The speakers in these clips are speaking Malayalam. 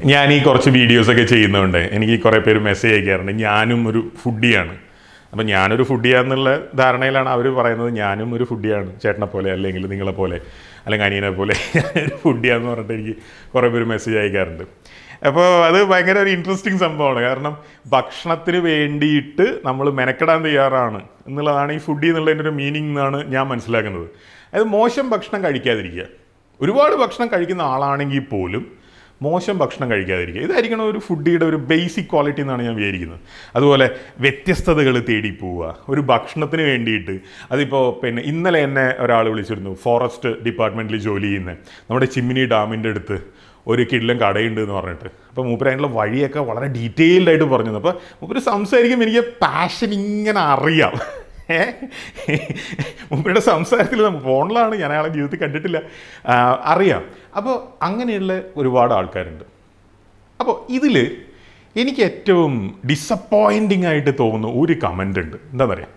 ഞാൻ ഈ കുറച്ച് വീഡിയോസൊക്കെ ചെയ്യുന്നതുകൊണ്ട് എനിക്ക് കുറേ പേര് മെസ്സേജ് അയക്കാറുണ്ട്. ഞാനും ഒരു ഫുഡിയാണ്. അപ്പം ഞാനൊരു ഫുഡിയാന്നുള്ള ധാരണയിലാണ് അവർ പറയുന്നത്. ഞാനും ഒരു ഫുഡിയാണ്, ചേട്ടനെ പോലെ അല്ലെങ്കിൽ നിങ്ങളെപ്പോലെ അല്ലെങ്കിൽ അനിയനെ പോലെ ഞാനൊരു ഫുഡിയാന്ന് പറഞ്ഞിട്ട് എനിക്ക് കുറേ പേര് മെസ്സേജ് അയക്കാറുണ്ട്. അപ്പോൾ അത് ഭയങ്കര ഒരു ഇൻട്രസ്റ്റിംഗ് സംഭവമാണ്. കാരണം ഭക്ഷണത്തിന് വേണ്ടിയിട്ട് നമ്മൾ മെനക്കെടാൻ തയ്യാറാണ് എന്നുള്ളതാണ് ഈ ഫുഡി എന്നുള്ളതിൻ്റെ ഒരു മീനിങ് എന്നാണ് ഞാൻ മനസ്സിലാക്കുന്നത്. അതായത് മോശം ഭക്ഷണം കഴിക്കാതിരിക്കുക. ഒരുപാട് ഭക്ഷണം കഴിക്കുന്ന ആളാണെങ്കിൽ പോലും മോശം ഭക്ഷണം കഴിക്കാതിരിക്കുക, ഇതായിരിക്കണം ഒരു ഫുഡിയുടെ ഒരു ബേസിക് ക്വാളിറ്റി എന്നാണ് ഞാൻ വിചാരിക്കുന്നത്. അതുപോലെ വ്യത്യസ്തതകൾ തേടി പോവുക ഒരു ഭക്ഷണത്തിന് വേണ്ടിയിട്ട്. അതിപ്പോൾ പിന്നെ ഇന്നലെ എന്നെ ഒരാൾ വിളിച്ചിരുന്നു, ഫോറസ്റ്റ് ഡിപ്പാർട്ട്മെൻറ്റിൽ ജോലി ചെയ്യുന്നത്, നമ്മുടെ ചിമ്മിനി ഡാമിൻ്റെ അടുത്ത് ഒരു കിടിലൻ കടയുണ്ട് എന്ന് പറഞ്ഞിട്ട്. അപ്പോൾ മൂപ്പര് അതിനുള്ള വഴിയൊക്കെ വളരെ ഡീറ്റെയിൽഡ് ആയിട്ട് പറഞ്ഞു. അപ്പോൾ മൂപ്പര് സംസാരിക്കുമ്പോൾ എനിക്ക് പാഷൻ ഇങ്ങനെ അറിയാം. മൂപ്പരുടെ സംസാരത്തിൽ ഫോണിലാണ്, ഞാൻ അയാളെ ജീവിതത്തിൽ കണ്ടിട്ടില്ല, അറിയാം. അപ്പോൾ അങ്ങനെയുള്ള ഒരുപാട് ആൾക്കാരുണ്ട്. അപ്പോൾ ഇതിൽ എനിക്ക് ഏറ്റവും ഡിസപ്പോയിൻറ്റിംഗ് ആയിട്ട് തോന്നുന്ന ഒരു കമൻ്റ് ഉണ്ട്. എന്താണെന്ന് അറിയാം,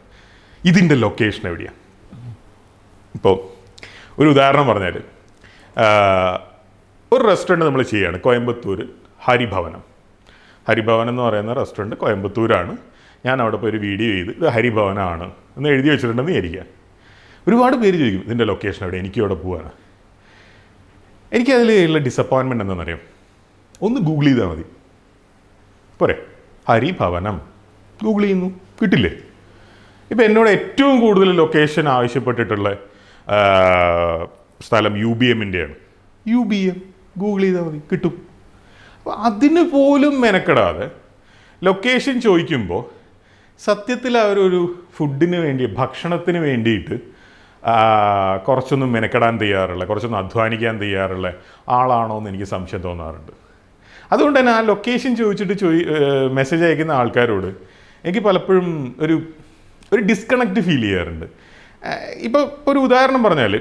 ഇതിൻ്റെ ലൊക്കേഷൻ എവിടെയാണ്? ഇപ്പോൾ ഒരു ഉദാഹരണം പറഞ്ഞാൽ, ഒരു റെസ്റ്റോറൻറ്റ് നമ്മൾ ചെയ്യുകയാണ്, കോയമ്പത്തൂർ ഹരിഭവനം. ഹരിഭവൻ എന്ന് പറയുന്ന റെസ്റ്റോറൻറ്റ് കോയമ്പത്തൂരാണ്. ഞാൻ അവിടെ പോയി ഒരു വീഡിയോ ചെയ്ത് ഇത് ഹരിഭവനാണ് എന്ന് എഴുതി വെച്ചിട്ടുണ്ടെന്ന് വിചാരിക്കുക. ഒരുപാട് പേര് ചോദിക്കും ഇതിൻ്റെ ലൊക്കേഷൻ എവിടെ, എനിക്കും അവിടെ പോവാണ്. എനിക്കതിലുള്ള ഡിസപ്പോയിൻമെൻറ്റ് എന്താണെന്നറിയാം, ഒന്ന് ഗൂഗിൾ ചെയ്താൽ മതി പോരെ. ഹരിഭവനം ഗൂഗിൾ ചെയ്യുന്നു, കിട്ടില്ലേ? ഇപ്പോൾ എന്നോട് ഏറ്റവും കൂടുതൽ ലൊക്കേഷൻ ആവശ്യപ്പെട്ടിട്ടുള്ള സ്ഥലം UBMൻ്റെയാണ്. UBM ഗൂഗിൾ ചെയ്താൽ മതി, കിട്ടും. അപ്പോൾ അതിന് പോലും മെനക്കെടാതെ ലൊക്കേഷൻ ചോദിക്കുമ്പോൾ സത്യത്തിൽ അവരൊരു ഫുഡിന് വേണ്ടി, ഭക്ഷണത്തിന് വേണ്ടിയിട്ട് കുറച്ചൊന്നും മെനക്കെടാൻ തയ്യാറുള്ള, കുറച്ചൊന്നും അധ്വാനിക്കാൻ തയ്യാറുള്ള ആളാണോ എന്ന് എനിക്ക് സംശയം തോന്നാറുണ്ട്. അതുകൊണ്ട് തന്നെ ആ ലൊക്കേഷൻ ചോദിച്ചിട്ട് മെസ്സേജ് അയക്കുന്ന ആൾക്കാരോട് എനിക്ക് പലപ്പോഴും ഒരു ഡിസ്കണക്റ്റ് ഫീൽ ചെയ്യാറുണ്ട്. ഇപ്പോൾ ഒരു ഉദാഹരണം പറഞ്ഞാൽ,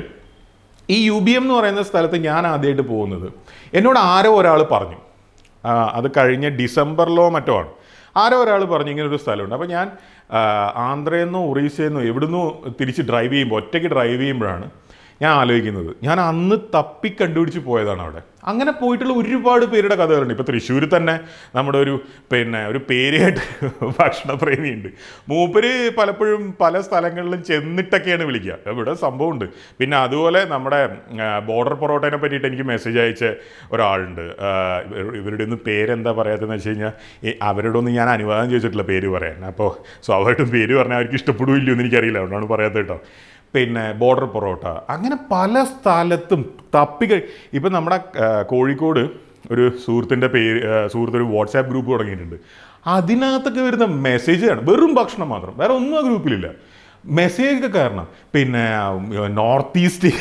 ഈ UBM എന്ന് പറയുന്ന സ്ഥലത്ത് ഞാൻ ആദ്യമായിട്ട് പോകുന്നത് എന്നോട് ആരോ ഒരാൾ പറഞ്ഞു, അത് കഴിഞ്ഞ ഡിസംബറിലോ മറ്റോ ആണ്. ആരോ ഒരാൾ പറഞ്ഞു ഇങ്ങനൊരു സ്ഥലമുണ്ട്. അപ്പോൾ ഞാൻ ആന്ധ്രയിൽ നിന്നോ ഒറീസയിൽ നിന്നോ എവിടുന്നോ തിരിച്ച് ഡ്രൈവ് ചെയ്യുമ്പോൾ, ഒറ്റയ്ക്ക് ഡ്രൈവ് ചെയ്യുമ്പോഴാണ് ഞാൻ ആലോചിക്കുന്നത്, ഞാൻ അന്ന് തപ്പി കണ്ടുപിടിച്ച് പോയതാണ് അവിടെ. അങ്ങനെ പോയിട്ടുള്ള ഒരുപാട് പേരുടെ കഥകളുണ്ട്. ഇപ്പോൾ തൃശ്ശൂർ തന്നെ നമ്മുടെ ഒരു പേരായിട്ട് ഭക്ഷണപ്രേമിയുണ്ട്. മൂപ്പര് പലപ്പോഴും പല സ്ഥലങ്ങളിലും ചെന്നിട്ടൊക്കെയാണ് വിളിക്കുക, ഇവിടെ സംഭവമുണ്ട്. പിന്നെ അതുപോലെ നമ്മുടെ ബോർഡർ പൊറോട്ടേനെ പറ്റിയിട്ട് എനിക്ക് മെസ്സേജ് അയച്ച ഒരാളുണ്ട്. ഇവരുടെ ഒന്നും പേരെന്താ പറയാത്തതെന്ന് വെച്ച് കഴിഞ്ഞാൽ, അവരോടൊന്നും ഞാൻ അനുവാദം ചോദിച്ചിട്ടില്ല പേര് പറയാൻ. അപ്പോൾ സ്വാഭാവികമായിട്ടും പേര് പറഞ്ഞാൽ അവർക്ക് ഇഷ്ടപ്പെടുകയില്ലോ എന്ന് എനിക്കറിയില്ല, അതുകൊണ്ടാണ് പറയാത്തത് കേട്ടോ. പിന്നെ ബോർഡർ പൊറോട്ട, അങ്ങനെ പല സ്ഥലത്തും ഇപ്പം നമ്മുടെ കോഴിക്കോട് ഒരു സുഹൃത്തൊരു വാട്സാപ്പ് ഗ്രൂപ്പ് തുടങ്ങിയിട്ടുണ്ട്. അതിനകത്തൊക്കെ വരുന്ന മെസ്സേജാണ് വെറും ഭക്ഷണം മാത്രം, വേറെ ഒന്നും ആ ഗ്രൂപ്പിലില്ല. മെസ്സേജൊക്കെ കാരണം പിന്നെ നോർത്ത് ഈസ്റ്റ്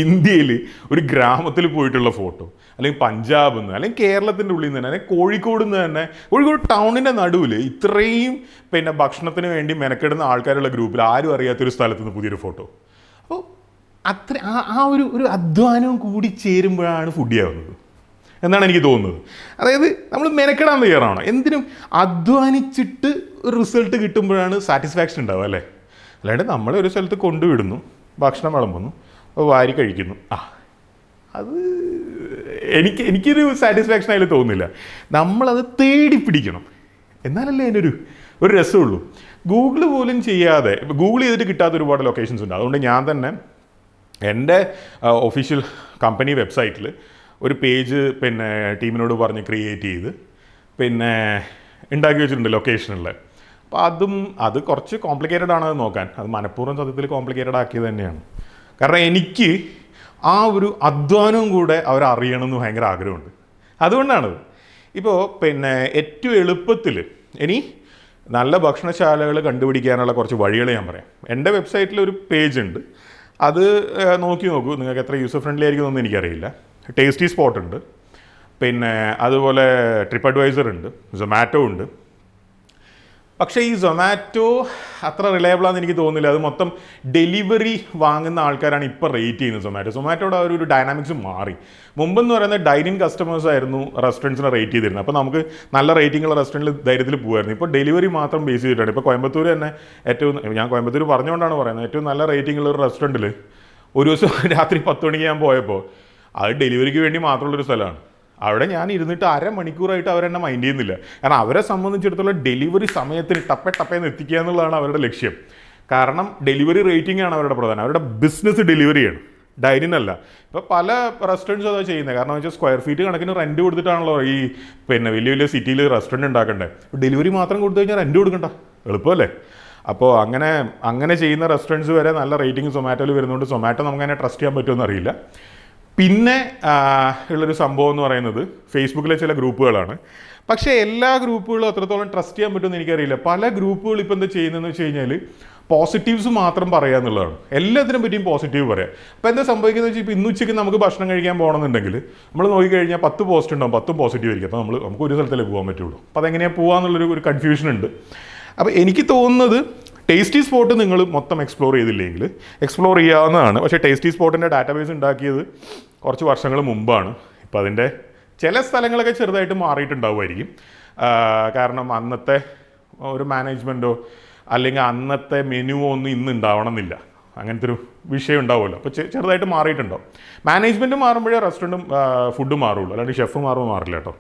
ഇന്ത്യയിൽ ഒരു ഗ്രാമത്തിൽ പോയിട്ടുള്ള ഫോട്ടോ, അല്ലെങ്കിൽ പഞ്ചാബിൽ നിന്ന്, അല്ലെങ്കിൽ കേരളത്തിൻ്റെ ഉള്ളിൽ നിന്ന് തന്നെ, അല്ലെങ്കിൽ കോഴിക്കോട് നിന്ന് തന്നെ, കോഴിക്കോട് ടൗണിൻ്റെ നടുവിൽ ഇത്രയും പിന്നെ ഭക്ഷണത്തിന് വേണ്ടി മെനക്കെടുന്ന ആൾക്കാരുള്ള ഗ്രൂപ്പിൽ ആരും അറിയാത്തൊരു സ്ഥലത്ത് നിന്ന് പുതിയൊരു ഫോട്ടോ. അപ്പോൾ അത്ര ഒരു അധ്വാനവും കൂടി ചേരുമ്പോഴാണ് ഫുഡിയാവുന്നത് എന്നാണ് എനിക്ക് തോന്നുന്നത്. അതായത് നമ്മൾ മെനക്കെടാൻ തയ്യാറാണ്, എന്തിനും അധ്വാനിച്ചിട്ട് ഒരു റിസൾട്ട് കിട്ടുമ്പോഴാണ് സാറ്റിസ്ഫാക്ഷൻ ഉണ്ടാവുക, അല്ലേ? അല്ലാണ്ട് നമ്മളെ ഒരു സ്ഥലത്ത് കൊണ്ടുവിടുന്നു, ഭക്ഷണം വിളമ്പുന്നു, വാരി കഴിക്കുന്നു, അത് എനിക്കൊരു സാറ്റിസ്ഫാക്ഷൻ അതിൽ തോന്നുന്നില്ല. നമ്മളത് തേടി പിടിക്കണം, എന്നാലല്ലേ അതിനൊരു രസമുള്ളൂ. ഗൂഗിൾ പോലും ചെയ്യാതെ, ഗൂഗിൾ ചെയ്തിട്ട് കിട്ടാത്ത ഒരുപാട് ലൊക്കേഷൻസ് ഉണ്ട്. അതുകൊണ്ട് ഞാൻ തന്നെ എൻ്റെ ഒഫീഷ്യൽ കമ്പനി വെബ്സൈറ്റിൽ ഒരു പേജ് പിന്നെ ടീമിനോട് പറഞ്ഞ് ക്രിയേറ്റ് ചെയ്ത് പിന്നെ ഉണ്ടാക്കി വെച്ചിട്ടുണ്ട് ലൊക്കേഷനിൽ. അപ്പോൾ അത് കുറച്ച് കോംപ്ലിക്കേറ്റഡ് ആണത് നോക്കാൻ. അത് മനഃപൂർവ്വം സത്യത്തിൽ കോംപ്ലിക്കേറ്റഡ് ആക്കിയത് തന്നെയാണ്. കാരണം എനിക്ക് ആ ഒരു അധ്വാനവും കൂടെ അവരറിയണമെന്ന് ഭയങ്കര ആഗ്രഹമുണ്ട്. അതുകൊണ്ടാണത്. ഇപ്പോൾ പിന്നെ ഏറ്റവും എളുപ്പത്തിൽ ഇനി നല്ല ഭക്ഷണശാലകൾ കണ്ടുപിടിക്കാനുള്ള കുറച്ച് വഴികൾ ഞാൻ പറയാം. എൻ്റെ വെബ്സൈറ്റിൽ ഒരു പേജ് ഉണ്ട്, അത് നോക്കൂ, നിങ്ങൾക്ക് എത്ര യൂസർ ഫ്രണ്ട്ലി ആയിരിക്കുമെന്നൊന്നും എനിക്കറിയില്ല. ടേസ്റ്റി സ്പോട്ട് ഉണ്ട്, പിന്നെ അതുപോലെ ട്രിപ്പ് അഡ്വൈസർ ഉണ്ട്, സൊമാറ്റോ ഉണ്ട്, പക്ഷേ ഈ സൊമാറ്റോ അത്ര റിലയബിളാണെന്ന് എനിക്ക് തോന്നുന്നില്ല. അത് മൊത്തം ഡെലിവറി വാങ്ങുന്ന ആൾക്കാരാണ് ഇപ്പോൾ റേറ്റ് ചെയ്യുന്നത് സൊമാറ്റോയുടെ ആ ഒരു ഡൈനാമിക്സ് മാറി. മുമ്പെന്ന് പറയുന്നത് ഡൈനിങ് കസ്റ്റമേഴ്സ് ആയിരുന്നു റെസ്റ്റോറൻറ്റ്സിനെ റേറ്റ് ചെയ്തിരുന്നത്. അപ്പോൾ നമുക്ക് നല്ല റേറ്റിംഗ് ഉള്ള റെസ്റ്റോറൻറ്റിൽ ധൈര്യത്തിൽ പോകുമായിരുന്നു. ഇപ്പോൾ ഡെലിവറി മാത്രം ബേസ് ചെയ്തിട്ടാണ്. ഇപ്പോൾ കോയമ്പത്തൂർ തന്നെ ഞാൻ കോയമ്പത്തൂർ പറഞ്ഞുകൊണ്ടാണ് പറയുന്നത്, ഏറ്റവും നല്ല റേറ്റിംഗ് ഉള്ള ഒരു റെസ്റ്റോറൻറ്റിൽ ഒരു ദിവസം രാത്രി 10 മണിക്ക് ഞാൻ പോയപ്പോൾ അത് ഡെലിവറിക്ക് വേണ്ടി മാത്രമുള്ളൊരു സ്ഥലമാണ്. അവിടെ ഞാൻ ഇരുന്നിട്ട് അരമണിക്കൂറായിട്ട് അവരെന്നെ മൈൻഡ് ചെയ്യുന്നില്ല. കാരണം അവരെ സംബന്ധിച്ചിടത്തോളം ഡെലിവറി സമയത്തിന് ടപ്പേന്ന് എത്തിക്കുക എന്നുള്ളതാണ് അവരുടെ ലക്ഷ്യം. കാരണം ഡെലിവറി റേറ്റിംഗ് ആണ് അവരുടെ പ്രധാനം. അവരുടെ ബിസിനസ് ഡെലിവറിയാണ്, ഡൈനിങ് അല്ല. ഇപ്പോൾ പല റെസ്റ്റോറൻറ്റ്സും അതാ ചെയ്യുന്നത്. കാരണം വെച്ചാൽ സ്ക്വയർ ഫീറ്റ് കണക്കിന് റെൻറ്റ് കൊടുത്തിട്ടാണല്ലോ ഈ വലിയ വലിയ സിറ്റിയിൽ റെസ്റ്റോറൻറ്റ് ഉണ്ടാക്കേണ്ടത്. ഡെലിവറി മാത്രം കൊടുത്തു കഴിഞ്ഞാൽ റെൻറ്റ് കൊടുക്കണ്ട, എളുപ്പമല്ലേ? അപ്പോൾ അങ്ങനെ ചെയ്യുന്ന റെസ്റ്റോറൻറ്റ്സ് വരെ നല്ല റേറ്റിംഗ് സൊമാറ്റോയിൽ വരുന്നതുകൊണ്ട് സൊമാറ്റോ നമുക്ക് അങ്ങനെ ട്രസ്റ്റ് ചെയ്യാൻ പറ്റുമെന്ന് അറിയില്ല. പിന്നെ ഉള്ളൊരു സംഭവം എന്ന് പറയുന്നത് ഫേസ്ബുക്കിലെ ചില ഗ്രൂപ്പുകളാണ്. പക്ഷേ എല്ലാ ഗ്രൂപ്പുകളും അത്രത്തോളം ട്രസ്റ്റ് ചെയ്യാൻ പറ്റുമെന്ന് എനിക്കറിയില്ല. പല ഗ്രൂപ്പുകൾ ഇപ്പോൾ എന്താ ചെയ്യുന്നതെന്ന് വെച്ച് കഴിഞ്ഞാൽ പോസിറ്റീവ്സ് മാത്രം പറയുക എന്നുള്ളതാണ്. എല്ലാത്തിനും പറ്റിയും പോസിറ്റീവ് പറയാം. അപ്പോൾ എന്താ സംഭവിക്കുന്നത് വെച്ചാൽ ഇപ്പോൾ ഇന്ന് ഉച്ചയ്ക്ക് നമുക്ക് ഭക്ഷണം കഴിക്കാൻ പോകണമെന്നുണ്ടെങ്കിൽ നമ്മൾ നോക്കിക്കഴിഞ്ഞാൽ 10 പോസ്റ്റ് ഉണ്ടാവും, 10 പോസിറ്റീവ് ആയിരിക്കും. അപ്പോൾ നമുക്ക് ഒരു സ്ഥലത്തല്ലേ പോകാൻ പറ്റുള്ളൂ. അപ്പോൾ അതെങ്ങനെയാണ് പോകാമെന്നുള്ളൊരു കൺഫ്യൂഷൻ ഉണ്ട്. അപ്പോൾ എനിക്ക് തോന്നുന്നത് ടേസ്റ്റി സ്പോട്ട് നിങ്ങൾ മൊത്തം എക്സ്പ്ലോർ ചെയ്തില്ലെങ്കിൽ എക്സ്പ്ലോർ ചെയ്യാവുന്നതാണ്. പക്ഷേ ടേസ്റ്റി സ്പോട്ടിൻ്റെ ഡാറ്റാബേസ് ഉണ്ടാക്കിയത് കുറച്ച് വർഷങ്ങൾ മുമ്പാണ്. ഇപ്പോൾ അതിൻ്റെ ചില സ്ഥലങ്ങളൊക്കെ ചെറുതായിട്ട് മാറിയിട്ടുണ്ടാവുമായിരിക്കും. കാരണം അന്നത്തെ ഒരു മാനേജ്മെൻറ്റോ അല്ലെങ്കിൽ അന്നത്തെ മെനുവോ ഒന്നും ഇന്ന് ഉണ്ടാവണമെന്നില്ല. അങ്ങനത്തെ ഒരു വിഷയം ഉണ്ടാവുമല്ലോ. അപ്പോൾ ചെറുതായിട്ട് മാറിയിട്ടുണ്ടാവും. മാനേജ്മെൻറ്റ് മാറുമ്പോഴേ റെസ്റ്റോറൻറ്റും ഫുഡും മാറുള്ളൂ. അല്ലാണ്ട് ഷെഫ് മാറുമ്പോൾ മാറില്ല കേട്ടോ.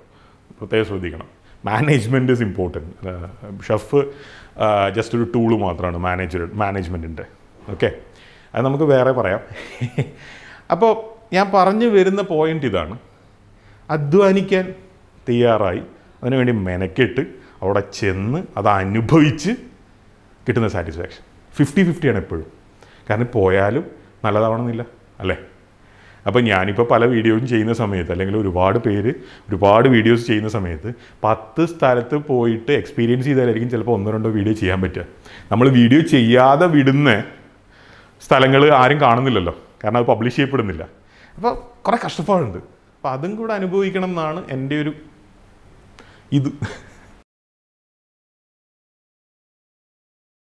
പ്രത്യേകം ശ്രദ്ധിക്കണം. Management is important. Chef just ഒരു ടൂള് മാത്രമാണ് മാനേജ്മെൻറ്റിൻ്റെ. ഓക്കെ, അത് നമുക്ക് വേറെ പറയാം. അപ്പോൾ ഞാൻ പറഞ്ഞു വരുന്ന പോയിൻ്റ് ഇതാണ്. അധ്വാനിക്കാൻ തയ്യാറായി അതിനുവേണ്ടി മെനക്കെട്ട് അവിടെ ചെന്ന് അത് അനുഭവിച്ച് കിട്ടുന്ന സാറ്റിസ്ഫാക്ഷൻ 50-50 ആണ് എപ്പോഴും. കാരണം പോയാലും നല്ലതാവണമെന്നില്ല അല്ലേ? അപ്പോൾ ഞാനിപ്പോൾ പല വീഡിയോയും ചെയ്യുന്ന സമയത്ത് അല്ലെങ്കിൽ ഒരുപാട് വീഡിയോസ് ചെയ്യുന്ന സമയത്ത് 10 സ്ഥലത്ത് പോയിട്ട് എക്സ്പീരിയൻസ് ചെയ്താലായിരിക്കും ചിലപ്പോൾ 1-2 വീഡിയോ ചെയ്യാൻ പറ്റുക. നമ്മൾ വീഡിയോ ചെയ്യാതെ വിടുന്ന സ്ഥലങ്ങൾ ആരും കാണുന്നില്ലല്ലോ, കാരണം അത് പബ്ലിഷ് ചെയ്യപ്പെടുന്നില്ല. അപ്പോൾ കുറേ കഷ്ടപ്പാടുണ്ട്. അപ്പോൾ അതും കൂടെ അനുഭവിക്കണം എന്നാണ് എൻ്റെ ഒരു ഇത്.